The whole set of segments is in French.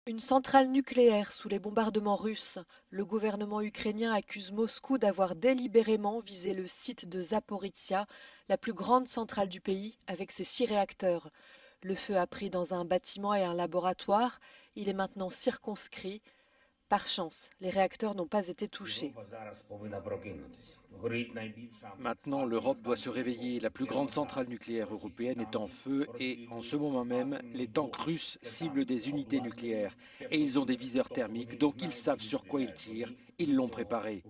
Une centrale nucléaire sous les bombardements russes. Le gouvernement ukrainien accuse Moscou d'avoir délibérément visé le site de Zaporizhia, la plus grande centrale du pays, avec ses 6 réacteurs. Le feu a pris dans un bâtiment et un laboratoire. Il est maintenant circonscrit. Par chance, les réacteurs n'ont pas été touchés. Maintenant, l'Europe doit se réveiller. La plus grande centrale nucléaire européenne est en feu et, en ce moment même, les tanks russes ciblent des unités nucléaires. Et ils ont des viseurs thermiques, donc ils savent sur quoi ils tirent. Ils l'ont préparé.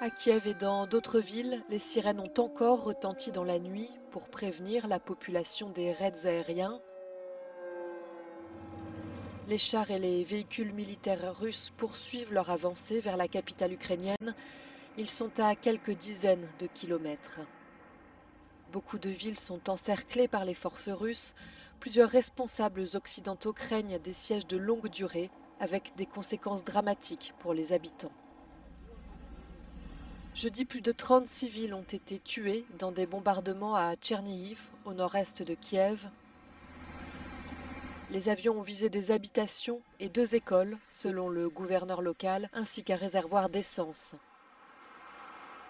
À Kiev et dans d'autres villes, les sirènes ont encore retenti dans la nuit pour prévenir la population des raids aériens. Les chars et les véhicules militaires russes poursuivent leur avancée vers la capitale ukrainienne. Ils sont à quelques dizaines de kilomètres. Beaucoup de villes sont encerclées par les forces russes. Plusieurs responsables occidentaux craignent des sièges de longue durée avec des conséquences dramatiques pour les habitants. Jeudi, plus de 30 civils ont été tués dans des bombardements à Tchernihiv, au nord-est de Kiev. Les avions ont visé des habitations et 2 écoles, selon le gouverneur local, ainsi qu'un réservoir d'essence.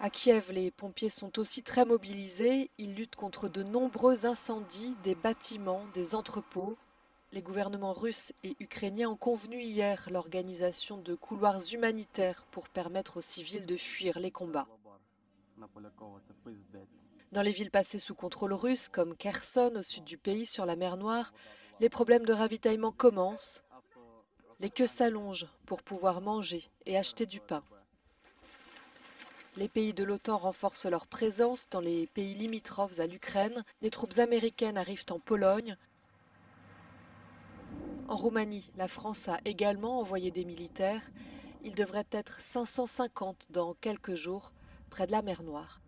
À Kiev, les pompiers sont aussi très mobilisés. Ils luttent contre de nombreux incendies, des bâtiments, des entrepôts. Les gouvernements russes et ukrainiens ont convenu hier l'organisation de couloirs humanitaires pour permettre aux civils de fuir les combats. Dans les villes passées sous contrôle russe, comme Kherson au sud du pays sur la mer Noire, les problèmes de ravitaillement commencent. Les queues s'allongent pour pouvoir manger et acheter du pain. Les pays de l'OTAN renforcent leur présence dans les pays limitrophes à l'Ukraine. Des troupes américaines arrivent en Pologne. En Roumanie, la France a également envoyé des militaires. Ils devraient être 550 dans quelques jours près de la mer Noire.